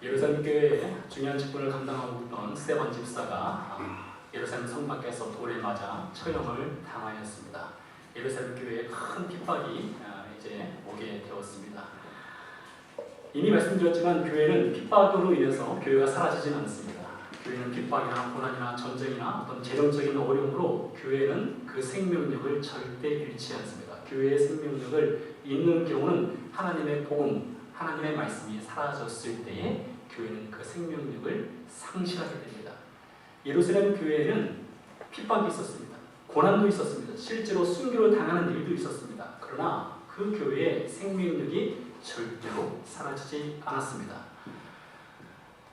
예루살렘 교회의 중요한 직분을 감당하고 있던 스데반 집사가 예루살렘 성 밖에서 돌에 맞아 처형을 당하였습니다. 예루살렘 교회에 큰 핍박이 이제 오게 되었습니다. 이미 말씀드렸지만 교회는 핍박으로 인해서 교회가 사라지지는 않습니다. 교회는 핍박이나 고난이나 전쟁이나 어떤 재정적인 어려움으로 교회는 그 생명력을 절대 잃지 않습니다. 교회의 생명력을 잃는 경우는 하나님의 복음, 하나님의 말씀이 사라졌을 때에 교회는 그 생명력을 상실하게 됩니다. 예루살렘 교회에는 핍박이 있었습니다. 고난도 있었습니다. 실제로 순교를 당하는 일도 있었습니다. 그러나 그 교회의 생명력이 절대로 사라지지 않았습니다.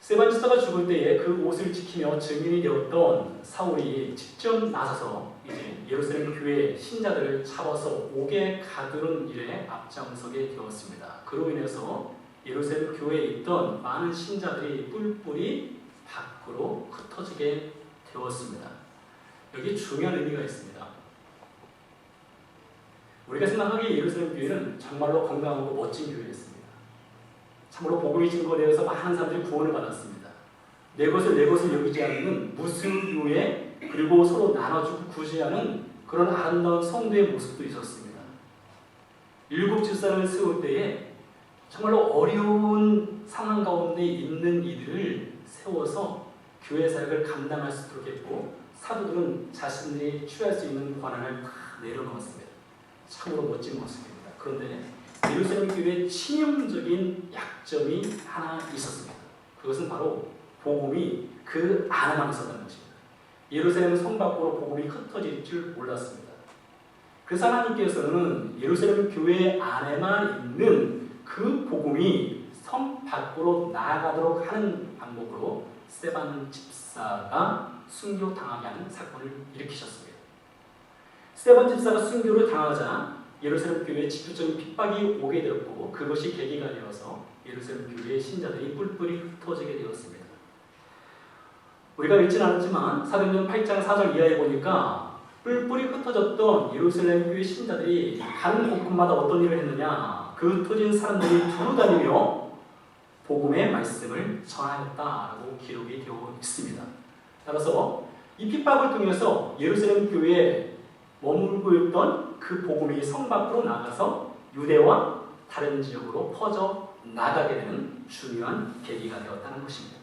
스데반 집사가 죽을 때에 그 옷을 지키며 증인이 되었던 사울이 직접 나서서 이제 예루살렘 교회 신자들을 잡아서 옥에 가두는 일에 앞장서게 되었습니다. 그로 인해서 예루살렘 교회에 있던 많은 신자들이 뿔뿔이 밖으로 흩어지게 되었습니다. 여기 중요한 의미가 있습니다. 우리가 생각하기에 예루살렘 교회는 정말로 건강하고 멋진 교회였습니다. 참으로 복음이 증거되어서 많은 사람들이 구원을 받았습니다. 내 것을 여기지 않는 무슬교회, 그리고 서로 나눠주고 구제하는 그런 아름다운 성도의 모습도 있었습니다. 7 집사를 세울 때에 정말로 어려운 상황 가운데 있는 이들을 세워서 교회 사역을 감당할 수 있도록 했고, 사도들은 자신들이 취할 수 있는 권한을 다 내려놓았습니다. 참으로 멋진 모습입니다. 그런데 예루살렘 교회의 치명적인 약점이 하나 있었습니다. 그것은 바로 복음이 그 안에만 있었다는 것입니다. 예루살렘 성 밖으로 복음이 흩어질 줄 몰랐습니다. 그래서 하나님께서는 예루살렘 교회 안에만 있는 그 복음이 성 밖으로 나아가도록 하는 방법으로 스데반 집사가 순교당하게 하는 사건을 일으키셨습니다. 스데반 집사가 순교를 당하자 예루살렘 교회에 집중적인 핍박이 오게 되었고, 그것이 계기가 되어서 예루살렘 교회의 신자들이 뿔뿔이 흩어지게 되었습니다. 우리가 읽지는 않았지만 사도행전 8장 4절 이하에 보니까 뿔뿔이 흩어졌던 예루살렘 교회 신자들이 가는 곳곳마다 어떤 일을 했느냐, 그 흩어진 사람들이 두루다니며 복음의 말씀을 전하였다라고 기록이 되어 있습니다. 따라서 이 핍박을 통해서 예루살렘 교회에 머물고 있던 그 복음이 성 밖으로 나가서 유대와 다른 지역으로 퍼져 나가게 되는 중요한 계기가 되었다는 것입니다.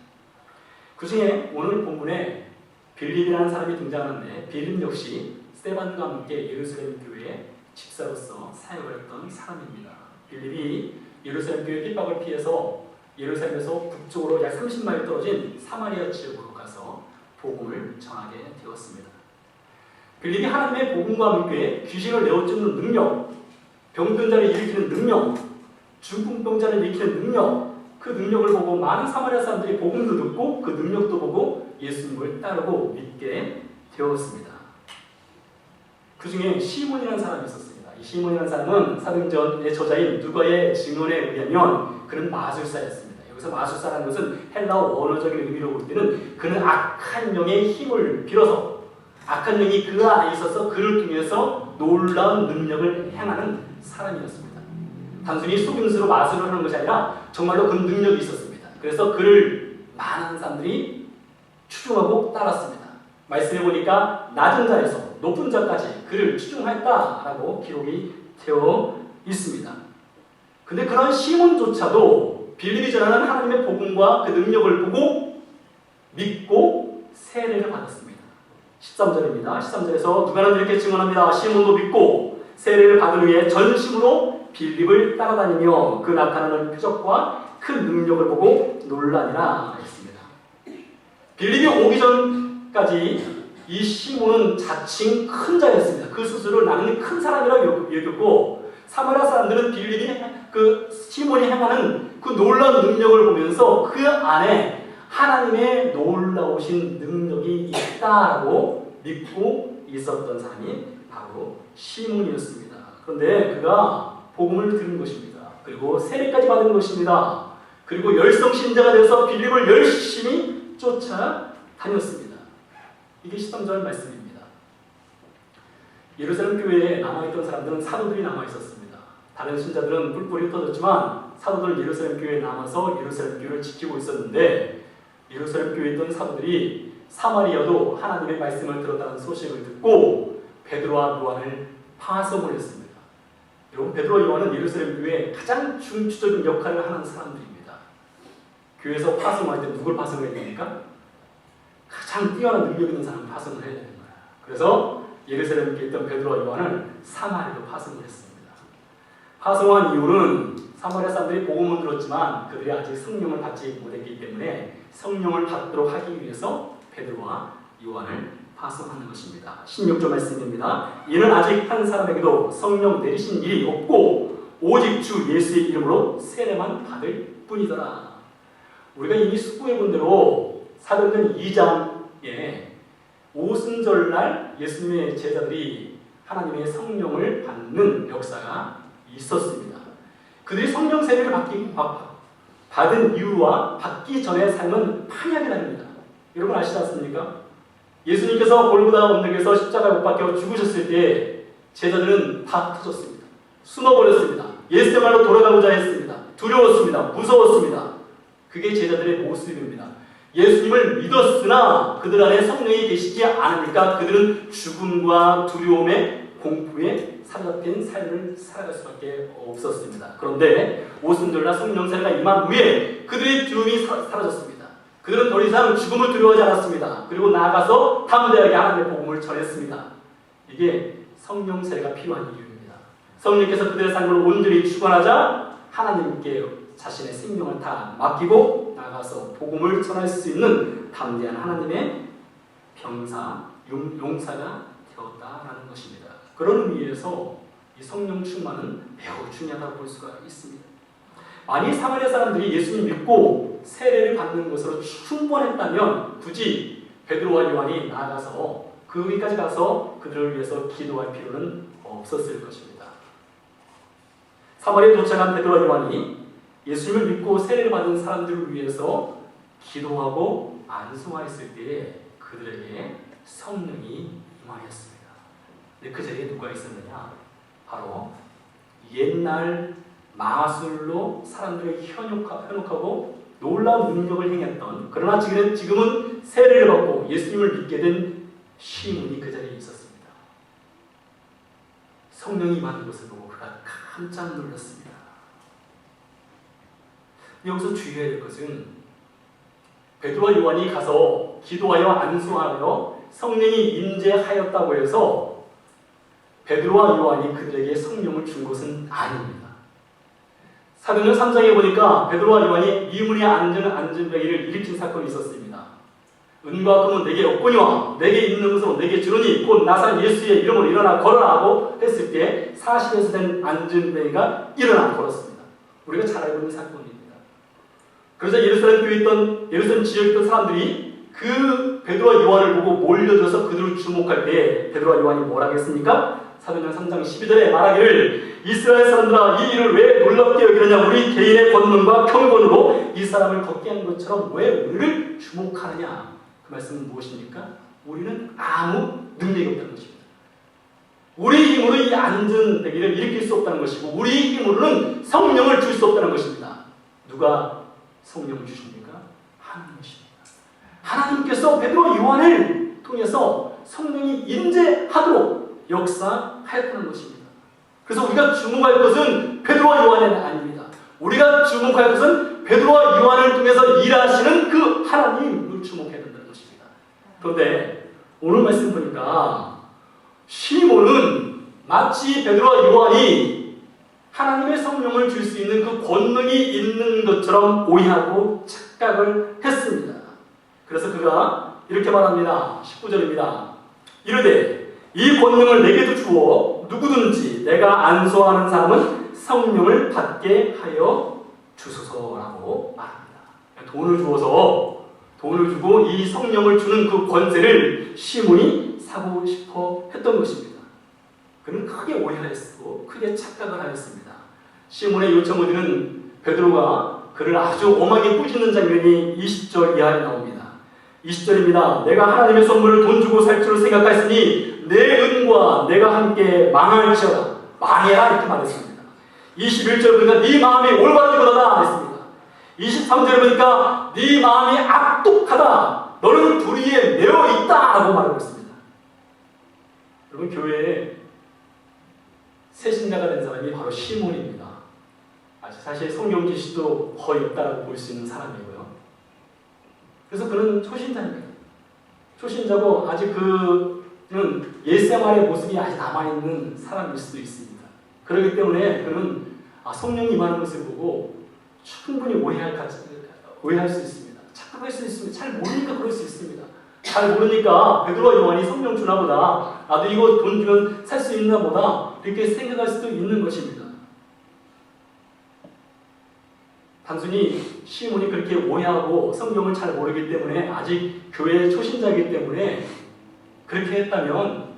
그 중에 오늘 본문에 빌립이라는 사람이 등장하는데, 빌립 역시 스데반과 함께 예루살렘 교회의 집사로서 사역을 했던 사람입니다. 빌립이 예루살렘 교회 핍박을 피해서 예루살렘에서 북쪽으로 약 30마일 떨어진 사마리아 지역으로 가서 복음을 전하게 되었습니다. 빌립이 하나님의 복음과 함께 귀신을 내어쫓는 능력, 병든 자를 일으키는 능력, 중풍병자를 일으키는 능력, 그 능력을 보고 많은 사마리아 사람들이 복음도 듣고 그 능력도 보고 예수님을 따르고 믿게 되었습니다. 그 중에 시몬이라는 사람이 있었습니다. 이 시몬이라는 사람은 사도행전의 저자인 누가의 증언에 의하면 그는 마술사였습니다. 여기서 마술사라는 것은 헬라어 원어적인 의미로 볼 때는 그는 악한 영의 힘을 빌어서, 악한 영이 그 안에 있어서 그를 통해서 놀라운 능력을 행하는 사람이었습니다. 단순히 속임수로 마술을 하는 것이 아니라 정말로 그 능력이 있었습니다. 그래서 그를 많은 사람들이 추종하고 따랐습니다. 말씀해 보니까 낮은 자에서 높은 자까지 그를 추종했다라고 기록이 되어 있습니다. 근데 그런 시몬조차도 빌립이 전하는 하나님의 복음과 그 능력을 보고 믿고 세례를 받았습니다. 13절입니다. 13절에서 누가는 이렇게 증언합니다. 시몬도 믿고 세례를 받은 후에 전심으로 빌립을 따라다니며 그 나타나는 표적과 그 능력을 보고 놀라니라 했습니다. 빌립이 오기 전까지 이 시몬은 자칭 큰 자였습니다. 그 스스로를 나는 큰 사람이라고 여겼고, 사마리아 사람들은 빌립이 그 시몬이 행하는 그 놀라운 능력을 보면서 그 안에 하나님의 놀라우신 능력이 있다라고 믿고 있었던 사람이 바로 시몬이었습니다. 그런데 그가 복음을 들은 것입니다. 그리고 세례까지 받은 것입니다. 그리고 열성신자가 되어서 빌립을 열심히 쫓아다녔습니다. 이게 13절 말씀입니다. 예루살렘 교회에 남아있던 사람들은 사도들이 남아있었습니다. 다른 신자들은 뿔뿔이 흩어졌지만 사도들 예루살렘 교회에 남아서 예루살렘 교회를 지키고 있었는데 예루살렘 교회에 있던 사도들이 사마리아도 하나님의 말씀을 들었다는 소식을 듣고 베드로와 요한을 파송을 했습니다. 여러분, 베드로와 요한은 예루살렘 교회의 가장 중추적인 역할을 하는 사람들입니다. 교회에서 파송할 때 누굴 파송해야 됩니까? 가장 뛰어난 능력 있는 사람을 파송을 해야 되는 거예요. 그래서 예루살렘 교회에 있던 베드로와 요한을 사마리아로 파송을 했습니다. 파송한 이유는 사마리아 사람들이 복음을 들었지만 그들이 아직 성령을 받지 못했기 때문에 성령을 받도록 하기 위해서 베드로와 요한을 파송하는 것입니다. 16절 말씀입니다. 이는 아직 한 사람에게도 성령 내리신 일이 없고 오직 주 예수의 이름으로 세례만 받을 뿐이더라. 우리가 이미 숙고해 본 대로 사도행전 2장에 오순절날 예수님의 제자들이 하나님의 성령을 받는 역사가 있었습니다. 그들이 성령 세례를 받은 이유와 받기 전의 삶은 판이하게 다릅니다. 여러분 아시지 않습니까? 예수님께서 골고다 언덕에서 십자가에 못 박혀 죽으셨을 때 제자들은 다 터졌습니다. 숨어버렸습니다. 예수님말로 돌아가고자 했습니다. 두려웠습니다. 무서웠습니다. 그게 제자들의 모습입니다. 예수님을 믿었으나 그들 안에 성령이 계시지 않으니까 그들은 죽음과 두려움에 공포에 사로잡힌 삶을 살아갈 수밖에 없었습니다. 그런데 오순절날 성령 세례가 임한 후에 그들의 두려움이 사라졌습니다. 그들은 더 이상 죽음을 두려워하지 않았습니다. 그리고 나아가서 담대하게 하나님의 복음을 전했습니다. 이게 성령 세례가 필요한 이유입니다. 성령께서 그들의 삶을 온전히 주관하자 하나님께 자신의 생명을 다 맡기고 나가서 복음을 전할 수 있는 담대한 하나님의 병사, 용사가 되었다라는 것입니다. 그런 의미에서 이 성령 충만은 매우 중요하다고 볼 수가 있습니다. 만약 사마리아 사람들이 예수님 믿고 세례를 받는 것으로 충분했다면 굳이 베드로와 요한이 나아가서 거기까지 가서 그들을 위해서 기도할 필요는 없었을 것입니다. 사마리아에 도착한 베드로와 요한이 예수님을 믿고 세례를 받은 사람들을 위해서 기도하고 안수하였을 때에 그들에게 성령이 임하였습니다. 근데 그 자리에 누가 있었느냐? 바로 옛날 마술로 사람들을 현혹하고 놀라운 능력을 행했던, 그러나 지금은 세례를 받고 예수님을 믿게 된 시몬이 그 자리에 있었습니다. 성령이 임하는 것을 보고 그가 깜짝 놀랐습니다. 여기서 주의해야 될 것은 베드로와 요한이 가서 기도하여 안수하여 성령이 임재하였다고 해서 베드로와 요한이 그들에게 성령을 준 것은 아닙니다. 사도행전 3장에 보니까 베드로와 요한이 이문에 앉은 안전뱅이를 일으킨 사건이 있었습니다. 은과 금은 내게 없거니와 내게 있는 것은 내게 주르니 곧 나사렛 예수의 이름으로 일어나 걸어라 하고 했을 때 40에서 된 안전뱅이가 일어나 걸었습니다. 우리가 잘 알고 있는 사건입니다. 그래서 예루살렘 지역에 있던 사람들이 그 베드로와 요한을 보고 몰려들어서 그들을 주목할 때 베드로와 요한이 뭐라고 했습니까? 사도행전 3장 12절에 말하기를 이스라엘 사람들아 이 일을 왜 놀랍게 여기느냐 우리 개인의 권능과 경건으로 이 사람을 걷게 한 것처럼 왜 우리를 주목하느냐. 그 말씀은 무엇입니까? 우리는 아무 능력이 없다는 것입니다. 우리 힘으로 이 안전되기를 일으킬 수 없다는 것이고 우리 힘으로는 성령을 줄 수 없다는 것입니다. 누가 성령을 주십니까? 하나님이십니다. 하나님께서 베드로와 요한을 통해서 성령이 임재하도록 역사하였다는 것입니다. 그래서 우리가 주목할 것은 베드로와 요한이 아닙니다. 우리가 주목할 것은 베드로와 요한을 통해서 일하시는 그 하나님을 주목해야 된다는 것입니다. 그런데 오늘 말씀 보니까 시몬은 마치 베드로와 요한이 하나님의 성령을 줄 수 있는 그 권능이 있는 것처럼 오해하고 착각을 했습니다. 그래서 그가 이렇게 말합니다. 19절입니다. 이르되 이 권능을 내게도 주어 누구든지 내가 안수하는 사람은 성령을 받게 하여 주소서라고 말합니다. 돈을 주고 이 성령을 주는 그 권세를 시몬이 사고 싶어 했던 것입니다. 그는 크게 오해하였고 크게 착각을 하였습니다. 시몬의 요청을 듣는 베드로가 그를 아주 엄하게 꾸짖는 장면이 20절 이하에 나옵니다. 20절입니다. 내가 하나님의 선물을 돈 주고 살 줄 생각하였으니 내 은과 내가 함께 망할지어다. 망해라 이렇게 말했습니다. 21절 보니까 네 마음이 올바르지보다다 했습니다. 23절에 보니까 네 마음이 악독하다. 너는 불의에 매어 있다 라고 말하고 있습니다. 여러분, 교회에 새신자가 된 사람이 바로 시몬입니다. 사실 성경 지식도 거의 없다라고 볼 수 있는 사람이고요. 그래서 그는 초신자입니다. 초신자고 아직 그는 옛생활의 모습이 아직 남아있는 사람일 수도 있습니다. 그렇기 때문에 그는 성령이 임하는 것을 보고 충분히 오해할 수 있습니다. 착각할 수 있습니다. 잘 모르니까 그럴 수 있습니다. 잘 모르니까 베드로와 요한이 성령 주나 보다, 나도 이거 돈 주면 살 수 있나 보다, 이렇게 생각할 수도 있는 것입니다. 단순히 시몬이 그렇게 오해하고 성경을 잘 모르기 때문에, 아직 교회의 초신자이기 때문에 그렇게 했다면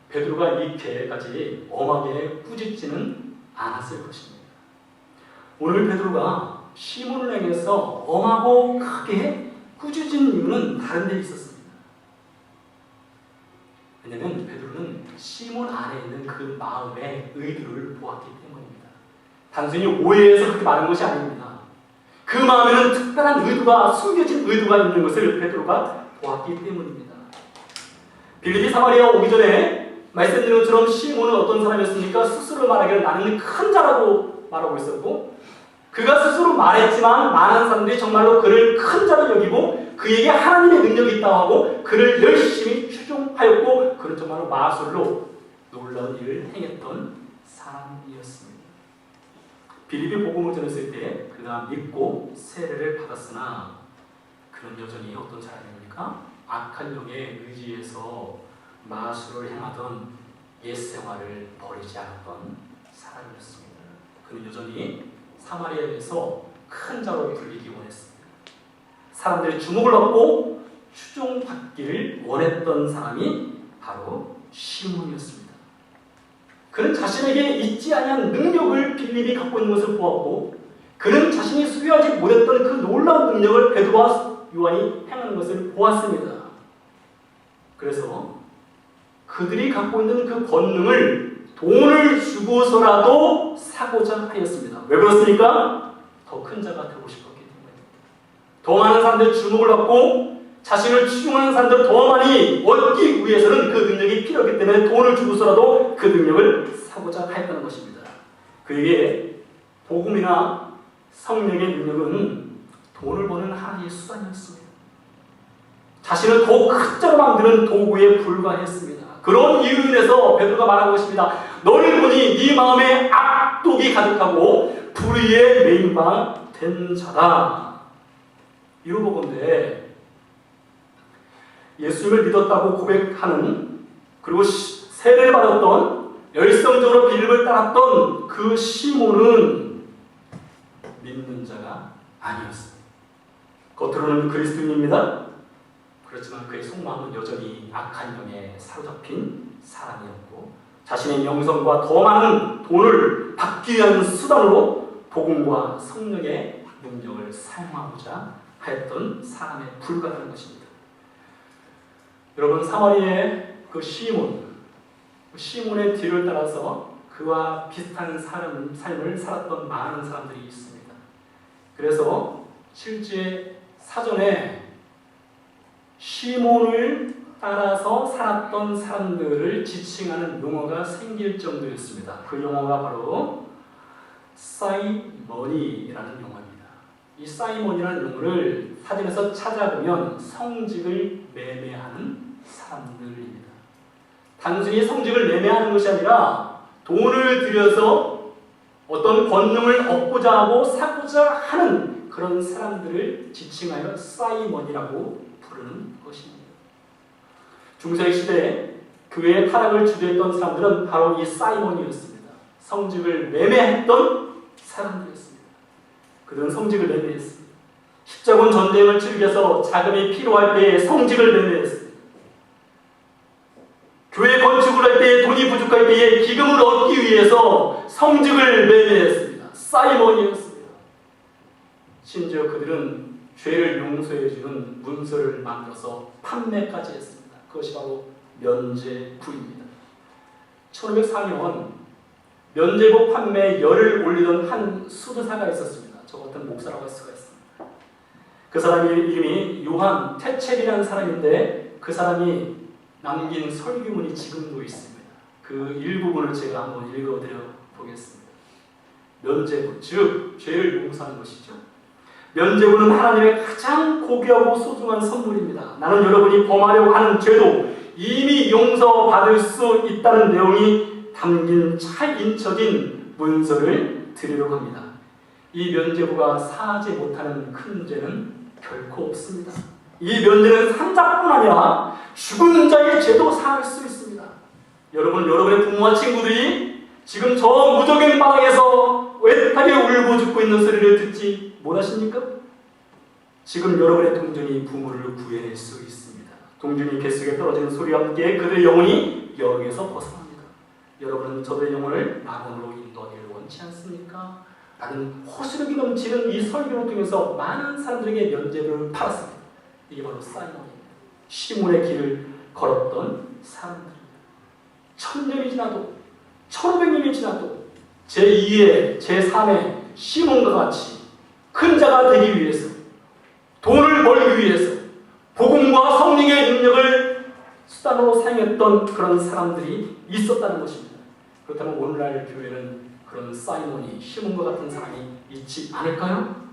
베드로가 이렇게까지 엄하게 꾸짖지는 않았을 것입니다. 오늘 베드로가 시몬을 향해서 엄하고 크게 꾸짖은 이유는 다른 데 있었습니다. 왜냐하면 베드로는 시몬 안에 있는 그 마음의 의도를 보았기 때문입니다. 단순히 오해해서 그렇게 말한 것이 아닙니다. 그 마음에는 특별한 의도가, 숨겨진 의도가 있는 것을 베드로가 보았기 때문입니다. 빌립이 사마리아 오기 전에 말씀드린 것처럼 시몬은 어떤 사람이었습니까? 스스로 말하기를 나는 큰 자라고 말하고 있었고, 그가 스스로 말했지만 많은 사람들이 정말로 그를 큰 자로 여기고 그에게 하나님의 능력이 있다고 하고 그를 열심히 추종하였고, 그는 정말로 마술로 놀라운 일을 행했던 사람이었습니다. 빌립이 복음을 전했을 때 그가 믿고 세례를 받았으나 그는 여전히 어떤 사람입니까? 악한 영에 의지해서 마술을 행하던 옛 생활을 버리지 않았던 사람이었습니다. 그는 여전히 사마리아에서 큰 자로 불리기 원했습니다. 사람들의 주목을 받고 추종받기를 원했던 사람이 바로 시몬이었습니다. 그는 자신에게 있지 아니한 능력을 빌립이 갖고 있는 것을 보았고, 그는 자신이 수여하지 못했던 그 놀라운 능력을 베드로와 요한이 행하는 것을 보았습니다. 그래서 그들이 갖고 있는 그 권능을 돈을 주고서라도 사고자 하였습니다. 왜 그렇습니까? 더 큰 자가 되고 싶었기 때문입니다. 더 많은 사람들의 주목을 받고 자신을 추종하는 사람들을 더 많이 얻기 위해서는 그 능력이 필요하기 때문에 돈을 주고서라도 그 능력을 사고자 하였다는 것입니다. 그에게 복음이나 성령의 능력은 돈을 버는 하나의 수단이었습니다. 자신을 더욱 큰 자로 만드는 도구에 불과했습니다. 그런 이유로 인해서 베드로가 말한 것입니다. 너를 보니 네 마음에 악독이 가득하고 불의에 매인 바 된 자다. 이로 보건대 예수님을 믿었다고 고백하는, 그리고 세례를 받았던, 열성적으로 빌립을 따랐던 그 시몬은 믿는 자가 아니었습니다. 겉으로는 그리스도인입니다. 그렇지만 그의 속마음은 여전히 악한 영에 사로잡힌 사람이었고, 자신의 명성과 더 많은 돈을 받기 위한 수단으로 복음과 성령의 능력을 사용하고자 하였던 사람에 불과하는 것입니다. 여러분, 사마리아의 그 시몬의 뒤를 따라서 그와 비슷한 삶을 살았던 많은 사람들이 있습니다. 그래서 실제 사전에 시몬을 따라서 살았던 사람들을 지칭하는 용어가 생길 정도였습니다. 그 용어가 바로 사이머니라는 용어입니다. 이 사이몬이라는 용어를 사전에서 찾아보면 성직을 매매하는 사람들입니다. 단순히 성직을 매매하는 것이 아니라 돈을 들여서 어떤 권능을 얻고자 하고 사고자 하는 그런 사람들을 지칭하여 사이몬이라고 부르는 것입니다. 중세기 시대에 교회의 타락을 주도했던 사람들은 바로 이 사이몬이었습니다. 성직을 매매했던 사람들이었습니다. 그들은 성직을 매매했습니다. 십자군 전쟁을 치르기 위해서 자금이 필요할 때에 성직을 매매했습니다. 교회 건축을 할 때에 돈이 부족할 때에 기금을 얻기 위해서 성직을 매매했습니다. 사이몬이었습니다. 심지어 그들은 죄를 용서해주는 문서를 만들어서 판매까지 했습니다. 그것이 바로 면죄부입니다. 1504년 면제부 판매에 열을 올리던 한 수도사가 있었습니다. 저 같은 목사라고 할 수가 있습니다. 그 사람의 이름이 요한 테첼이라는 사람인데 그 사람이 남긴 설교문이 지금도 있습니다. 그 일부분을 제가 한번 읽어드려 보겠습니다. 면제부, 즉 죄를 용서하는 것이죠. 면제부는 하나님의 가장 고귀하고 소중한 선물입니다. 나는 여러분이 범하려고 하는 죄도 이미 용서받을 수 있다는 내용이 담긴 차인적인 문서를 드리려고 합니다. 이 면제부가 사하지 못하는 큰 죄는 결코 없습니다. 이 면제는 산자뿐 아니라 죽은 자의 죄도 사할 수 있습니다. 여러분의 부모와 친구들이 지금 저 무적행 바닥에서 외타게 울고 죽고 있는 소리를 듣지 못하십니까? 지금 여러분의 동전이 부모를 구해낼 수 있습니다. 동전이 뱃속에 떨어지는 소리와 함께 그들의 영혼이 여기에서 벗어납니다. 여러분은 저들의 영혼을 낙원으로 인도하기를 원치 않습니까? 라는 호소력이 넘치는 이 설교를 통해서 많은 사람들에게 면제부를 팔았습니다. 이게 바로 사이먼입니다. 시몬의 길을 걸었던 사람들입니다. 1000년이 지나도 1500년이 지나도 제2의 제3의 시몬과 같이 큰 자가 되기 위해서 돈을 벌기 위해서 복음과 성령의 능력을 수단으로 사용했던 그런 사람들이 있었다는 것입니다. 그렇다면 오늘날 교회는 그런 사이몬이 시몬과 같은 사람이 있지 않을까요?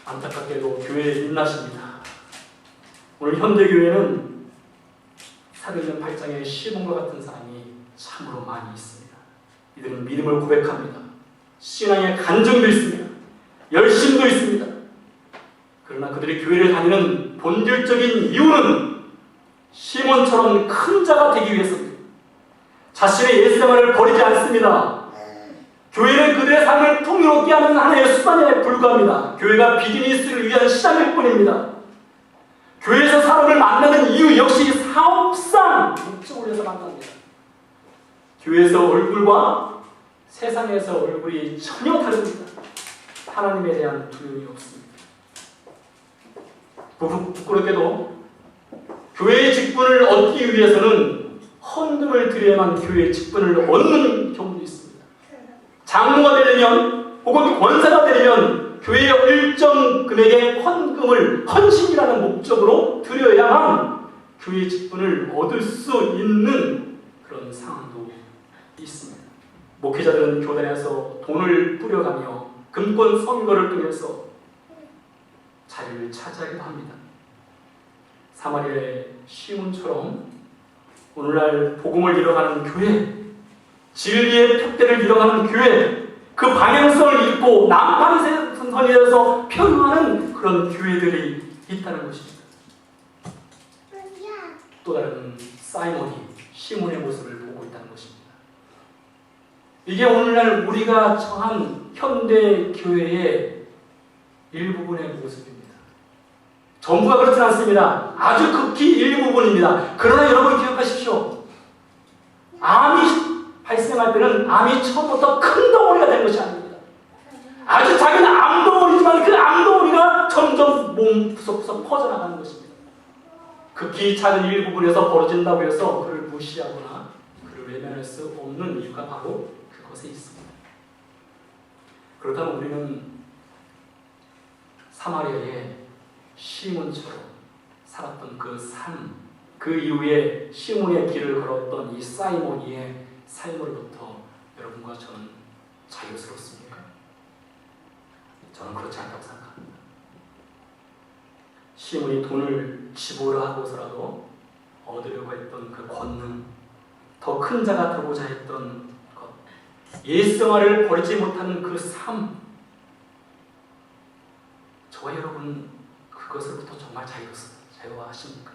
안타깝게도 교회의 민낯입니다. 오늘 현대교회는 사도행전 8장에 시몬과 같은 사람이 참으로 많이 있습니다. 이들은 믿음을 고백합니다. 신앙의 간증도 있습니다. 열심도 있습니다. 그러나 그들이 교회를 다니는 본질적인 이유는 시몬처럼 큰 자가 되기 위해서입니다. 자신의 옛생활을 버리지 않습니다. 교회는 그들의 삶을 풍요롭게 하는 하나의 수단에 불과합니다. 교회가 비즈니스를 위한 시장일 뿐입니다. 교회에서 사람을 만나는 이유 역시 사업상 목적을 위해서 만납니다. 교회에서 얼굴과 세상에서 얼굴이 전혀 다릅니다. 하나님에 대한 두려움이 없습니다. 부끄럽게도 교회의 직분을 얻기 위해서는 헌금을 드려야만 교회의 직분을 얻는 경우도 있습니다. 장로가 되려면 혹은 권사가 되려면 교회의 일정 금액의 헌금을 헌신이라는 목적으로 드려야만 교회의 직분을 얻을 수 있는 그런 상황도 있습니다. 목회자들은 교단에서 돈을 뿌려가며 금권 선거를 통해서 자리를 차지하기도 합니다. 사마리아의 시몬처럼 오늘날 복음을 이뤄가는 교회, 진리의 푯대를 이뤄가는 교회, 그 방향성을 잃고 난파선에서 표현하는 그런 교회들이 있다는 것입니다. 또 다른 사이몬이 시몬의 모습을 보고 있다는 것입니다. 이게 오늘날 우리가 처한 현대 교회의 일부분의 모습입니다. 전부가 그렇지 않습니다. 아주 극히 일부분입니다. 그러나 여러분 기억하십시오. 암이 발생할 때는 암이 처음부터 큰 덩어리가 된 것이 아닙니다. 아주 작은 암덩어리지만 그 암덩어리가 점점 몸 구석구석 퍼져나가는 것입니다. 극히 작은 일부분에서 벌어진다고 해서 그를 무시하거나 그를 외면할 수 없는 이유가 바로 그것에 있습니다. 그렇다면 우리는 사마리아의 시몬처럼 살았던 그 삶, 그 이후에 시몬의 길을 걸었던 이 사이몬이의 삶으로부터 여러분과 저는 자유스럽습니까? 저는 그렇지 않다고 생각합니다. 시몬이 돈을 지불을 하고서라도 얻으려고 했던 그 권능, 더 큰 자가 되고자 했던 것, 옛생활을 버리지 못하는 그 삶, 저와 여러분 그것으로부터 정말 자유하십니까?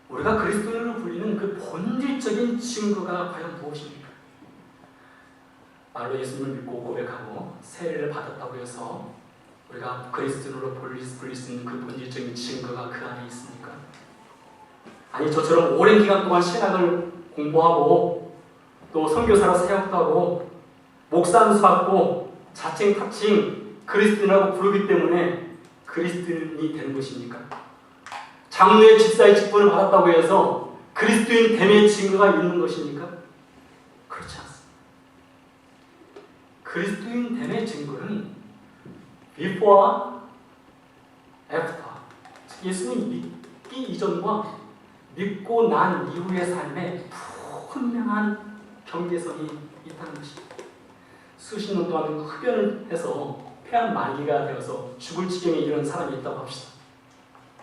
우리가 그리스도인으로 불리는 그 본질적인 증거가 과연 무엇입니까? 말로 예수님을 믿고 고백하고 세례를 받았다고 해서 우리가 그리스도인으로 불릴 수 있는 그 본질적인 증거가 그 안에 있습니까? 아니 저처럼 오랜 기간 동안 신학을 공부하고 또 선교사로 사역도 하고 목사 안수 받고 자칭 타칭 그리스도인이라고 부르기 때문에 그리스도인이 되는 것입니까? 장로의 집사의 직분을 받았다고 해서 그리스도인 됨의 증거가 있는 것입니까? 그리스도인 됨의 증거는 before와 after, 예수님 믿기 이전과 믿고 난 이후의 삶에 분명한 경계선이 있다는 것입니다. 수십 년 동안 흡연을 해서 폐암 말기가 되어서 죽을 지경에 이르는 사람이 있다고 합시다.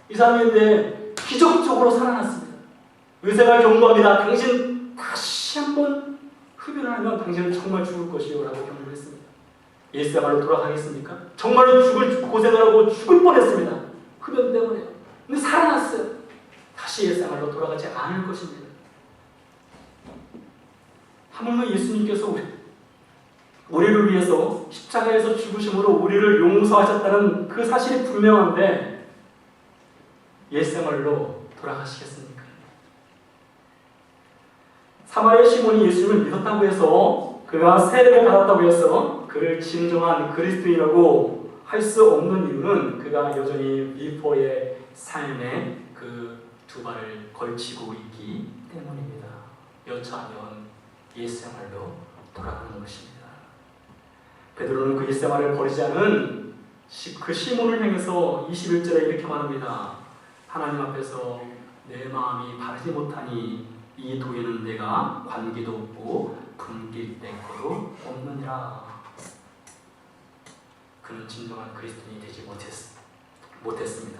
이 사람인데 기적적으로 살아났습니다. 의사가 경고합니다. 당신 다시 한번 흡연을 하면 당신은 정말 죽을 것이요 라고 경고를 했습니다. 예수야말로 돌아가겠습니까? 정말로 죽을 고생을 하고 죽을 뻔했습니다. 흡연 때문에요. 근데 살아났어요. 다시 예수야말로 돌아가지 않을 것입니다. 하물며 예수님께서 우리를 위해서 십자가에서 죽으심으로 우리를 용서하셨다는 그 사실이 분명한데 예수야말로 돌아가시겠습니까? 사마리아 시몬이 예수님을 믿었다고 해서 그가 세례를 받았다고 해서 그를 진정한 그리스도인이라고 할 수 없는 이유는 그가 여전히 비포의 삶에 그 두 발을 걸치고 있기 때문입니다. 여차하면 예수야말로 돌아가는 것입니다. 베드로는 그 예수야말을 버리지 않은 그 시몬을 향해서 21절에 이렇게 말합니다. 하나님 앞에서 내 마음이 바르지 못하니 이 도에는 내가 관계도 없고 분길 뗄것도 없느니라. 그는 진정한 그리스도인이 되지 못했습니다.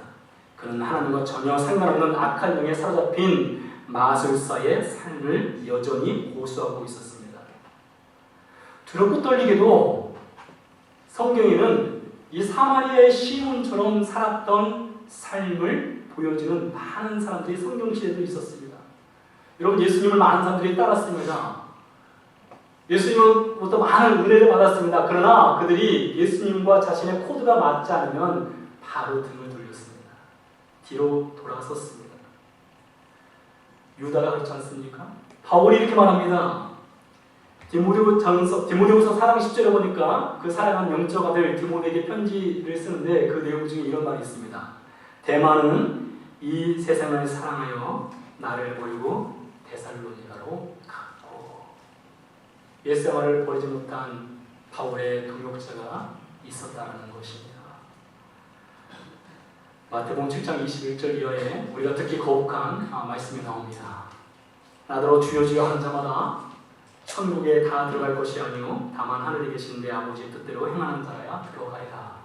그는 하나님과 전혀 상관없는 악한 영에 사로잡힌 마술사의 삶을 여전히 고수하고 있었습니다. 두렵고 떨리게도 성경에는 이 사마리아의 시몬처럼 살았던 삶을 보여주는 많은 사람들이 성경시에도 있었습니다. 여러분, 예수님을 많은 사람들이 따랐습니다. 예수님으로부터 많은 은혜를 받았습니다. 그러나 그들이 예수님과 자신의 코드가 맞지 않으면 바로 등을 돌렸습니다. 뒤로 돌아섰습니다. 유다가 그렇지 않습니까? 바울이 이렇게 말합니다. 디모데후서 4장 10절에 보니까 그 사랑하는 영적 아들 디모데에게 편지를 쓰는데 그 내용 중에 이런 말이 있습니다. 대만은 이 세상을 사랑하여 나를 버리고 데살로니가로 갔고. 예수야말을 버리지 못한 바울의 동역자가 있었다는 것입니다. 마태복음 7장 21절 이하에 우리가 듣기 거북한 말씀이 나옵니다. 나더러 주여 주여 하는 자마다 천국에 다 들어갈 것이 아니요 다만 하늘에 계신 내 아버지의 뜻대로 행하는 자라야 들어가리라.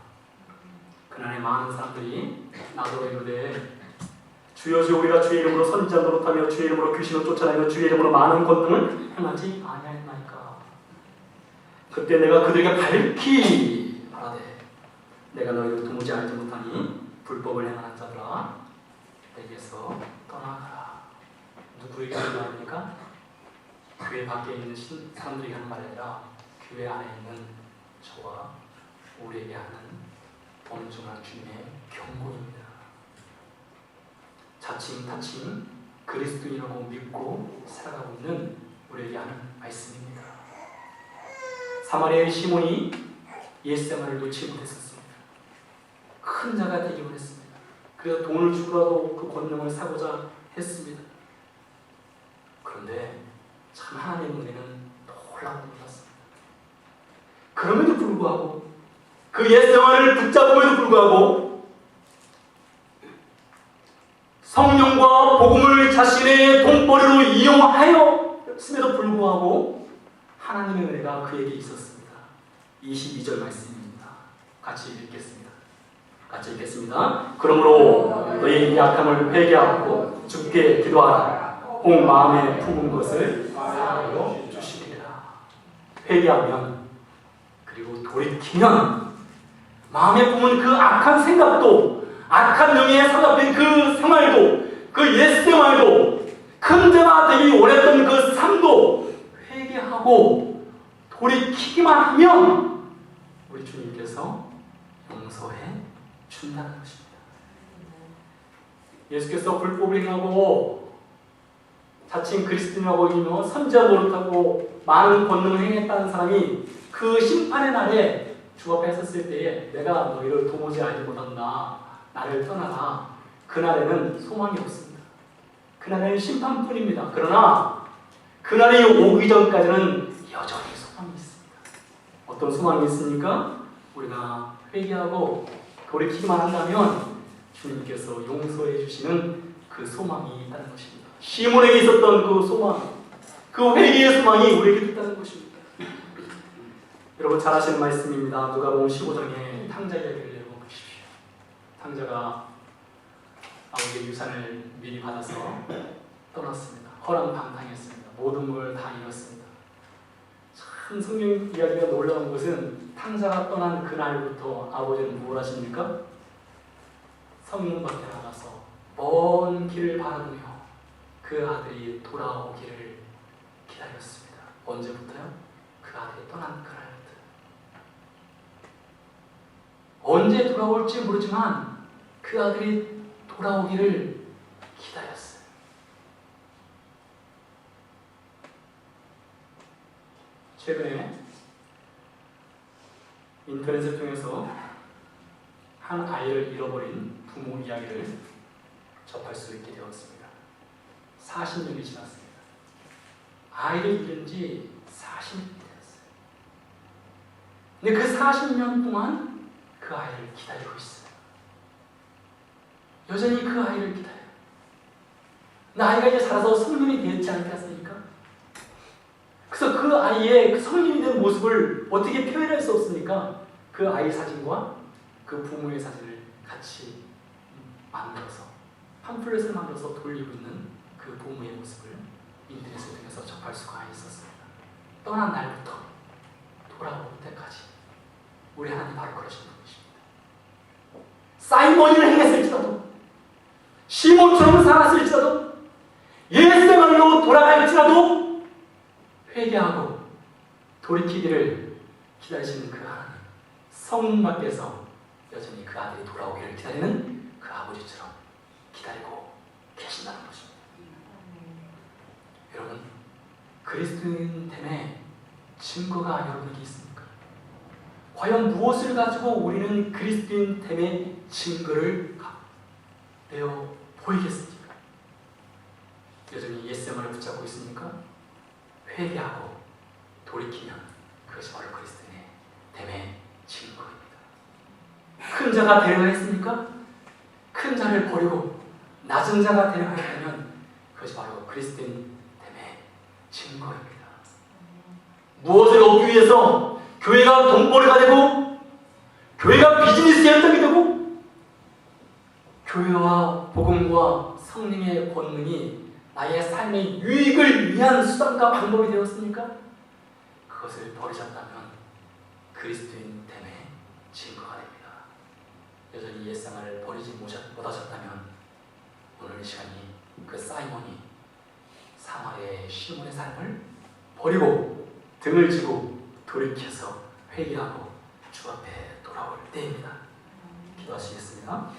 그날에 많은 사람들이 나더러 이르되 주여 주여 우리가 주의 이름으로 선지자 노릇하며 주의 이름으로 귀신을 쫓아내며 주의 이름으로 많은 권능을 행하지 아니하였나이까. 그때 내가 그들에게 밝히 말하되 내가 너희를 도무지 알지 못하니 불법을 행하는 자들아 내게서 떠나가라. 누구에게 하는 말입니까? 교회 밖에 있는 사람들이 하는 말이 아니라 교회 안에 있는 저와 우리에게 하는 엄중한 주님의 경고입니다. 자칭 타칭 그리스도인이라고 믿고 살아가고 있는 우리에게 하는 말씀입니다. 사마리아의 시몬이 예수야말을 놓지 못했었습니다. 큰 자가 되기 원했습니다. 그래서 돈을 주고라도 그 권능을 사고자 했습니다. 그런데 참 하나님의 은혜는 놀랍고 놀랐습니다. 그럼에도 불구하고 그 예수야말을 붙잡음에도 불구하고 성령과 복음을 자신의 돈벌이로 이용하였음에도 불구하고 하나님의 은혜가 그에게 있었습니다. 22절 말씀입니다. 같이 읽겠습니다. 그러므로 너희 약함을 회개하고 주께 기도하라. 꼭 마음에 품은 것을 사하여 주시리라. 회개하면 그리고 돌이키면 마음에 품은 그 악한 생각도 악한 영에 사로잡힌 그 생활도 그 옛 생활도 큰 자가 되기 원했던 그 삶도 회개하고 돌이키기만 하면 우리 주님께서 용서해 준다는 것입니다. 예수께서 불법을 행하고 자칭 그리스도인이라고 이며 선지자 노릇하고 많은 권능을 행했다는 사람이 그 심판의 날에 주 앞에 섰을 때에 내가 너희를 도무지 알지 못한다, 나를 떠나라. 그날에는 소망이 없습니다. 그날에는 심판뿐입니다. 그러나 그날이 오기 전까지는 여전히 소망이 있습니다. 어떤 소망이 있습니까? 우리가 회개하고 돌이키기만 한다면 주님께서 용서해 주시는 그 소망이 있다는 것입니다. 시몬에게 있었던 그 소망, 그 회개의 소망이 우리에게 있다는 것입니다. 여러분 잘 아시는 말씀입니다. 누가복음 15장에 탕자 이야기를 읽어보십시오. 탕자가 아버지의 유산을 미리 받아서 떠났습니다. 허랑방탕했습니다. 모든 걸 다 잃었습니다. 참 성경 이야기가 놀라운 것은 탕자가 떠난 그날부터 아버지는 무엇 하십니까? 성문 밖에 나가서 먼 길을 바라보며 그 아들이 돌아오기를 기다렸습니다. 언제부터요? 그 아들이 떠난 그날부터. 언제 돌아올지 모르지만 그 아들이 돌아오기를 기다렸어요. 최근에 인터넷을 통해서 한 아이를 잃어버린 부모 이야기를 접할 수 있게 되었습니다. 40년이 지났습니다. 아이를 잃은 지 40년이 되었어요. 근데 그 40년 동안 그 아이를 기다리고 있어요. 여전히 그 아이를 기다려요. 근데 아이가 이제 자라서 성년이 되었지 않겠습니까? 그래서 그 아이의 그 성인이 된 모습을 어떻게 표현할 수 없으니까 그 아이 사진과 그 부모의 사진을 같이 만들어서 팜플렛을 만들어서 돌리고 있는 그 부모의 모습을 인터넷을 통해서 접할 수가 있었습니다. 떠난 날부터 돌아올 때까지 우리 하나님 바로 그러신 분이십니다. 사이먼을 행했을지라도 시몬처럼 살았을지라도 옛생활로 돌아갈지라도 회개하고 돌이키기를 기다리시는 그 하나님, 성문 밖에서 여전히 그 아들이 돌아오기를 기다리는 그 아버지처럼 기다리고 계신다는 것입니다. 여러분, 그리스도인됨의 증거가 여러분에게 있습니까? 과연 무엇을 가지고 우리는 그리스도인됨의 증거를 내어 보이겠습니까? 여전히 옛생활을 붙잡고 있습니까? 회개하고 돌이키면 그것이 바로 그리스도인의 됨의 증거입니다. 큰 자가 되려 했습니까? 큰 자를 버리고 낮은 자가 되려 했다면 그것이 바로 그리스도인 됨의 증거입니다. 무엇을 얻기 위해서 교회가 돈벌이가 되고 교회가 비즈니스 현장이 되고 교회와 복음과 성령의 권능이 나의 삶의 유익을 위한 수단과 방법이 되었습니까? 그것을 버리셨다면 그리스도인 됨의 증거가 됩니다. 여전히 옛생활을 버리지 못하셨다면 오늘 이 시간이 그 사이몬이 사마리아의 시몬의 삶을 버리고 등을 지고 돌이켜서 회개하고 주 앞에 돌아올 때입니다. 기도하시겠습니다.